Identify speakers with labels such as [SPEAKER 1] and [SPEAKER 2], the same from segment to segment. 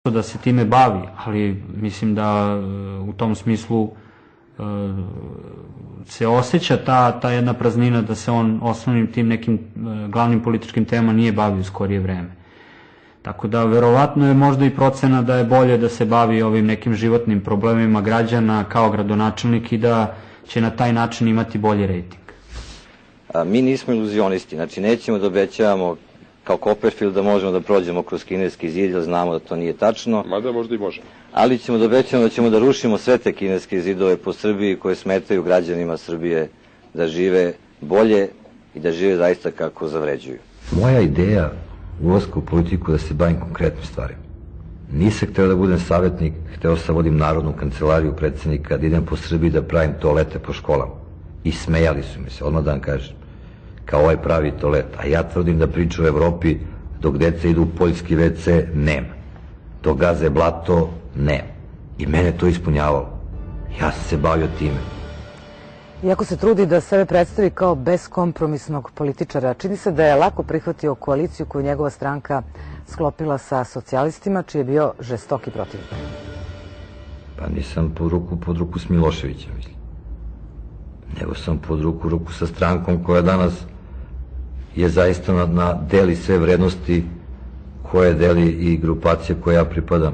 [SPEAKER 1] da se time bavi, ali mislim da u tom smislu se osjeća ta jedna praznina da se on osnovnim tim nekim glavnim političkim temama nije bavio u skorije vreme. Tako da verovatno je možda i procena da je bolje da se bavi ovim nekim životnim problemima građana kao gradonačelnik i da će na taj način imati bolji rejting.
[SPEAKER 2] Mi nismo iluzionisti, znači nećemo da obećavamo kao Copperfield da možemo da prođemo kroz kineski zid, jer znamo da to nije tačno.
[SPEAKER 3] Mada možda i može.
[SPEAKER 2] Ali ćemo da obećamo da ćemo da rušimo sve te kineske zidove po Srbiji koje smetaju građanima Srbije da žive bolje i da žive zaista kako zavređuju.
[SPEAKER 4] Moja ideja ulaska u politiku da se bavim konkretnim stvarima. Nisam hteo da budem savjetnik, hteo sam vodim Narodnu kancelariju predsednika, da idem po Srbiji da pravim toalete po školama. I smejali su mi se, odmah da vam kažem, kao ovaj pravi toalet. A ja tvrdim da priča u Evropi, dok deca idu u poljski WC, nema. Dok gaze blato, nema. I mene to ispunjavalo. Ja sam se bavio time.
[SPEAKER 5] Iako se trudi da sebe predstavi kao beskompromisnog političara, čini se da je lako prihvatio koaliciju koju njegova stranka sklopila sa socijalistima, čiji je bio žestoki protivnik.
[SPEAKER 4] Pa nisam pod ruku s Miloševićem, mislim. Nego sam pod ruku sa strankom koja danas je zaista deli sve vrednosti koje deli i grupacija koje ja pripadam.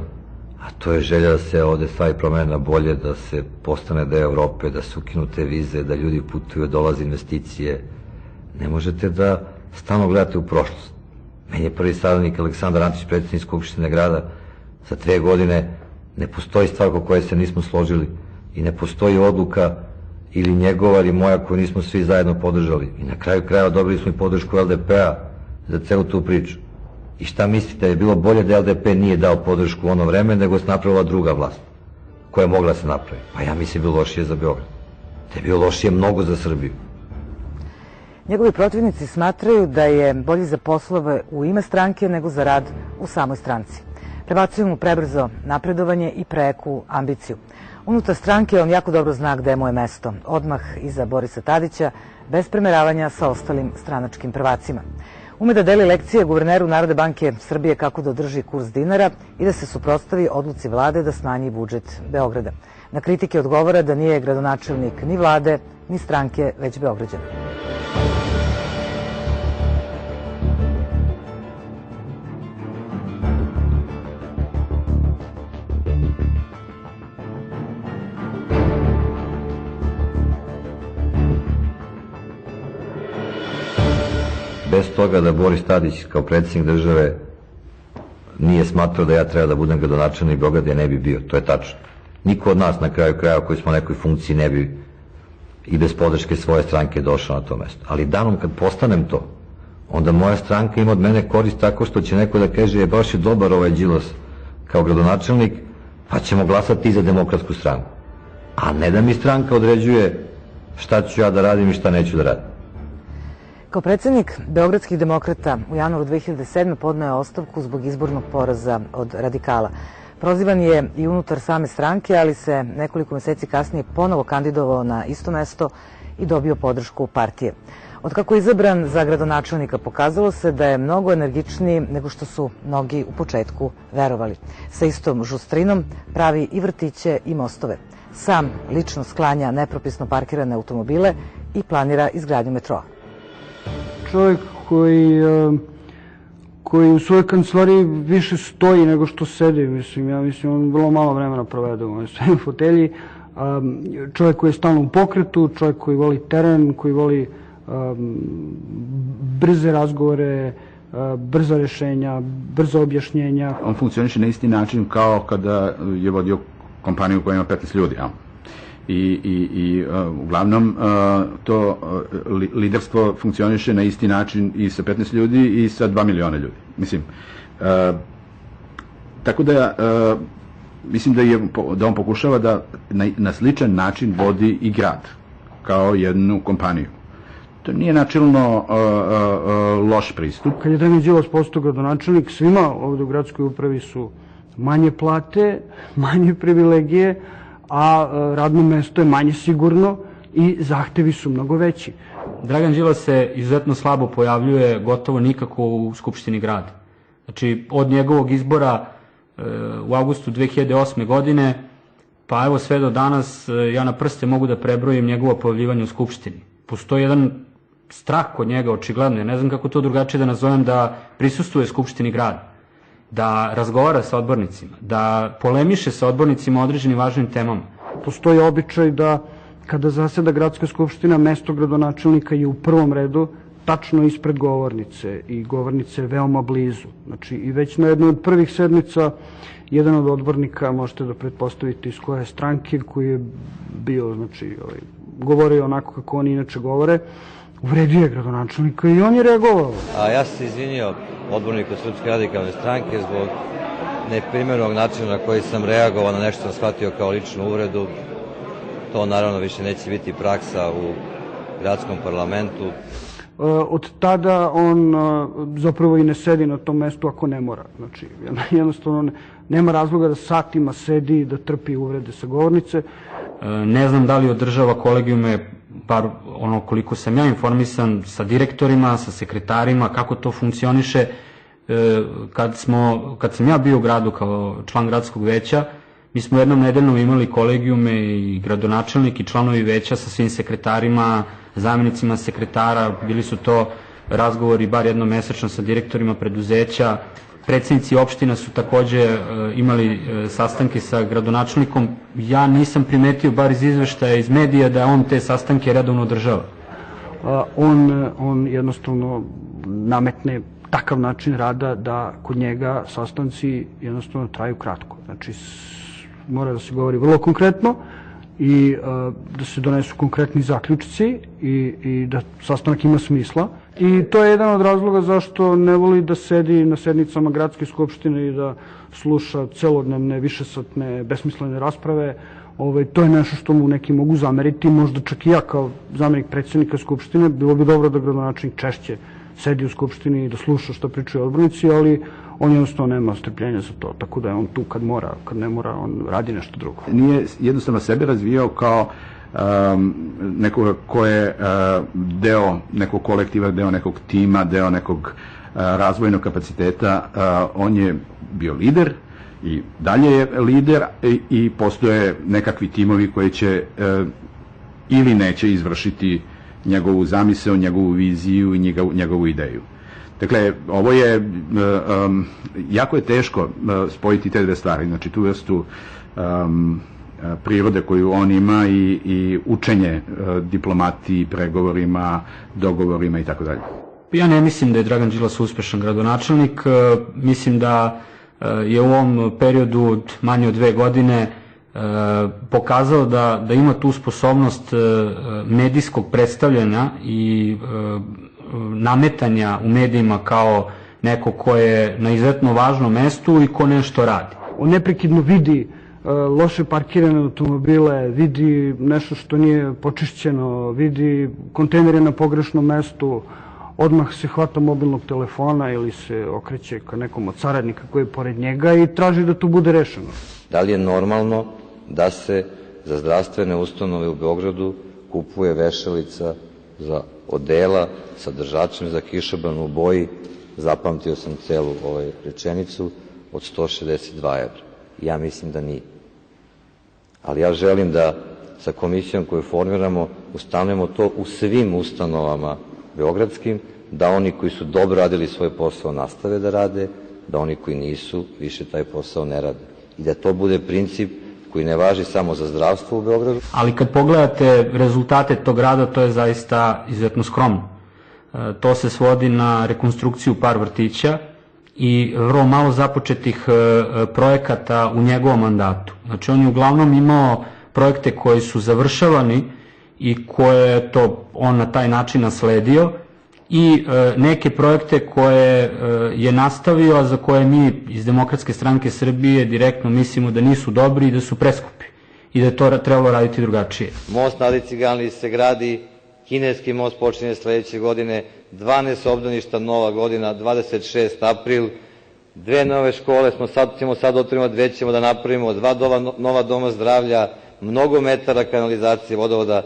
[SPEAKER 4] A to je želja da se ovde stvari promene na bolje, da se postane deo Evrope, da se ukinu te vize, da ljudi putuju, dolaze investicije. Ne možete da stalno gledate u prošlost. Meni je prvi saradnik Aleksandar Antić, predsednik Skupštine grada, za 2 godine ne postoji stvar oko koje se nismo složili i ne postoji odluka ili njegova ili moja koju nismo svi zajedno podržali. I na kraju krajeva dobili smo i podršku LDP-a za celu tu priču. I šta mislite, da je bilo bolje da LDP nije dao podršku u ono vreme, nego se napravila druga vlast, koja je mogla da se napravi? Pa ja mislim bilo lošije za Beograd. Da je bilo lošije mnogo za Srbiju.
[SPEAKER 5] Njegovi protivnici smatraju da je bolji za poslove u ime stranke nego za rad u samoj stranci. Prebacuju mu prebrzo napredovanje i prejaku ambiciju. Unutar stranke on jako dobro zna gde mu je mesto, odmah iza Borisa Tadića, bez premeravanja sa ostalim stranačkim prvacima. Ume da deli lekcije guverneru Narodne banke Srbije kako da održi kurs dinara i da se suprotstavi odluci vlade da smanji budžet Beograda. Na kritike odgovara da nije gradonačelnik ni vlade, ni stranke, već Beograđana.
[SPEAKER 4] Bez toga da Boris Tadić kao predsjednik države nije smatrao da ja treba da budem gradonačelnik Beograda, ja ne bi bio, to je tačno. Niko od nas na kraju krajeva koji smo na nekoj funkciji ne bi i bez podrške svoje stranke došao na to mesto. Ali danom kad postanem to, onda moja stranka ima od mene korist tako što će neko da kaže je baš je dobar ovaj Đilas kao gradonačelnik, pa ćemo glasati i za Demokratsku stranku. A ne da mi stranka određuje šta ću ja da radim i šta neću da radim.
[SPEAKER 5] Kao predsjednik Beogradskih demokrata u januaru 2007. podneo je ostavku zbog izbornog poraza od radikala. Prozivan je i unutar same stranke, ali se nekoliko meseci kasnije ponovo kandidovao na isto mesto i dobio podršku partije. Od kako je izabran za gradonačelnika pokazalo se da je mnogo energičniji nego što su mnogi u početku verovali. Sa istom žustrinom pravi i vrtiće i mostove. Sam lično sklanja nepropisno parkirane automobile i planira izgradnju metroa.
[SPEAKER 6] Čovjek koji u svojoj kancelariji više stoji nego što sedi, mislim, on vrlo malo vremena provede u svojoj fotelji. Čovjek koji je stalno u pokretu, čovjek koji voli teren, koji voli brze razgovore, brza rešenja, brza objašnjenja.
[SPEAKER 3] On funkcioniše na isti način kao kada je vodio kompaniju koja ima 15 ljudi, ja. I uglavnom to liderstvo funkcioniše na isti način i sa 15 ljudi i sa 2 miliona ljudi. Mislim, tako da mislim da on pokušava da na sličan način vodi i grad, kao jednu kompaniju. To nije načelno loš pristup.
[SPEAKER 6] Kad je Dragan Đilas postao gradonačelnik, svima ovde u gradskoj upravi su manje plate, manje privilegije, a radno mesto je manje sigurno i zahtevi su mnogo veći.
[SPEAKER 1] Dragan Đilas se izuzetno slabo pojavljuje, gotovo nikako u Skupštini grada. Znači, od njegovog izbora u avgustu 2008. godine, pa evo sve do danas ja na prste mogu da prebrojim njegovo pojavljivanje u Skupštini. Postoji jedan strah kod njega, očigledno, ja ne znam kako to drugačije da nazovem, da prisustuje Skupštini grada, da razgovara sa odbornicima, da polemiše sa odbornicima o određenim važnim temama.
[SPEAKER 6] Postoji običaj da kada zaseda gradska skupština, mesto gradonačelnika je u prvom redu tačno ispred govornice i govornice je veoma blizu. Znači i već na jednoj od prvih sednica jedan od odbornika, možete da pretpostavite iz koje stranke, koji je bio, znači, govorio onako kako oni inače govore, uvredio je gradonačelnika i on je reagovao.
[SPEAKER 2] A ja sam se izvinio odborniku Srpske radikalne stranke zbog neprimernog načina na koji sam reagovao na nešto sam shvatio kao ličnu uvredu. To naravno više neće biti praksa u gradskom parlamentu.
[SPEAKER 6] Od tada on zapravo i ne sedi na tom mestu ako ne mora. Znači, jednostavno nema razloga da satima sedi i da trpi uvrede sa govornice.
[SPEAKER 1] Ne znam da li održava kolegijume, bar ono koliko sam ja informisan, sa direktorima, sa sekretarima, kako to funkcioniše. Kad sam ja bio u gradu kao član gradskog veća, mi smo jednom nedeljno imali kolegijume i gradonačelnik i članovi veća sa svim sekretarima, zamenicima sekretara, bili su to razgovori bar jednom mesečno sa direktorima preduzeća. Predsednici opština su takođe imali sastanke sa gradonačelnikom. Ja nisam primetio, bar iz izveštaja iz medija, da on te sastanke redovno održava.
[SPEAKER 6] On jednostavno nametne takav način rada da kod njega sastanci jednostavno traju kratko. Znači, mora da se govori vrlo konkretno i da se donesu konkretni zaključci i da sastanak ima smisla. I to je jedan od razloga zašto ne voli da sedi na sednicama gradske skupštine i da sluša celodnevne, višesatne, besmislene rasprave. To je nešto što mu neki mogu zameriti, možda čak i ja kao zamenik predsednika skupštine. Bilo bi dobro da gradonačelnik češće sedi u skupštini i da sluša što pričaju odbornici, ali on jednostavno nema strpljenja za to, tako da je on tu kad mora, kad ne mora, on radi nešto drugo.
[SPEAKER 3] Nije jednostavno sebe razvijao kao nekoga ko je deo nekog kolektiva, deo nekog tima, deo nekog razvojnog kapaciteta. On je bio lider i dalje je lider i postoje nekakvi timovi koji će ili neće izvršiti njegovu zamisao, njegovu viziju i njegovu ideju. Dakle, ovo je, jako je teško spojiti te dve stvari, znači tu vrstu prirode koju on ima i učenje diplomatiji, pregovorima, dogovorima i tako dalje.
[SPEAKER 1] Ja ne mislim da je Dragan Đilas uspešan gradonačelnik, mislim da je u ovom periodu manje od 2 godine pokazao da ima tu sposobnost medijskog predstavljanja i nametanja u medijima kao neko ko je na izuzetno važnom mestu i ko nešto radi.
[SPEAKER 6] On neprekidno vidi loše parkirane automobile, vidi nešto što nije počišćeno, vidi kontejnere na pogrešnom mestu, odmah se hvata mobilnog telefona ili se okreće ka nekom od saradnika koji je pored njega i traži da to bude rešeno.
[SPEAKER 2] Da li je normalno da se za zdravstvene ustanove u Beogradu kupuje vešalica za odela sa držačem za kišobran u boji, zapamtio sam celu rečenicu, od 162 evra? Ja mislim da nije. Ali ja želim da sa komisijom koju formiramo ustanovimo to u svim ustanovama beogradskim, da oni koji su dobro radili svoj posao nastave da rade, da oni koji nisu više taj posao ne rade. I da to bude princip koji ne važi samo za zdravstvo u Beogradu.
[SPEAKER 1] Ali kad pogledate rezultate tog rada, to je zaista izuzetno skromno. To se svodi na rekonstrukciju par vrtića i vrlo malo započetih projekata u njegovom mandatu. Znači on je uglavnom imao projekte koji su završavani i koje je on na taj način nasledio i neke projekte koje je nastavio, a za koje mi iz Demokratske stranke Srbije direktno mislimo da nisu dobri i da su preskupi i da je to trebalo raditi drugačije.
[SPEAKER 2] Most na Adi Ciganliji se gradi, kineski most počinje sledeće godine, 12 obdaništa, nova godina, 26. april, 2 nove škole ćemo sad otvoriti, 2 ćemo da napravimo, 2 nova doma zdravlja, mnogo metara kanalizacije, vodovoda,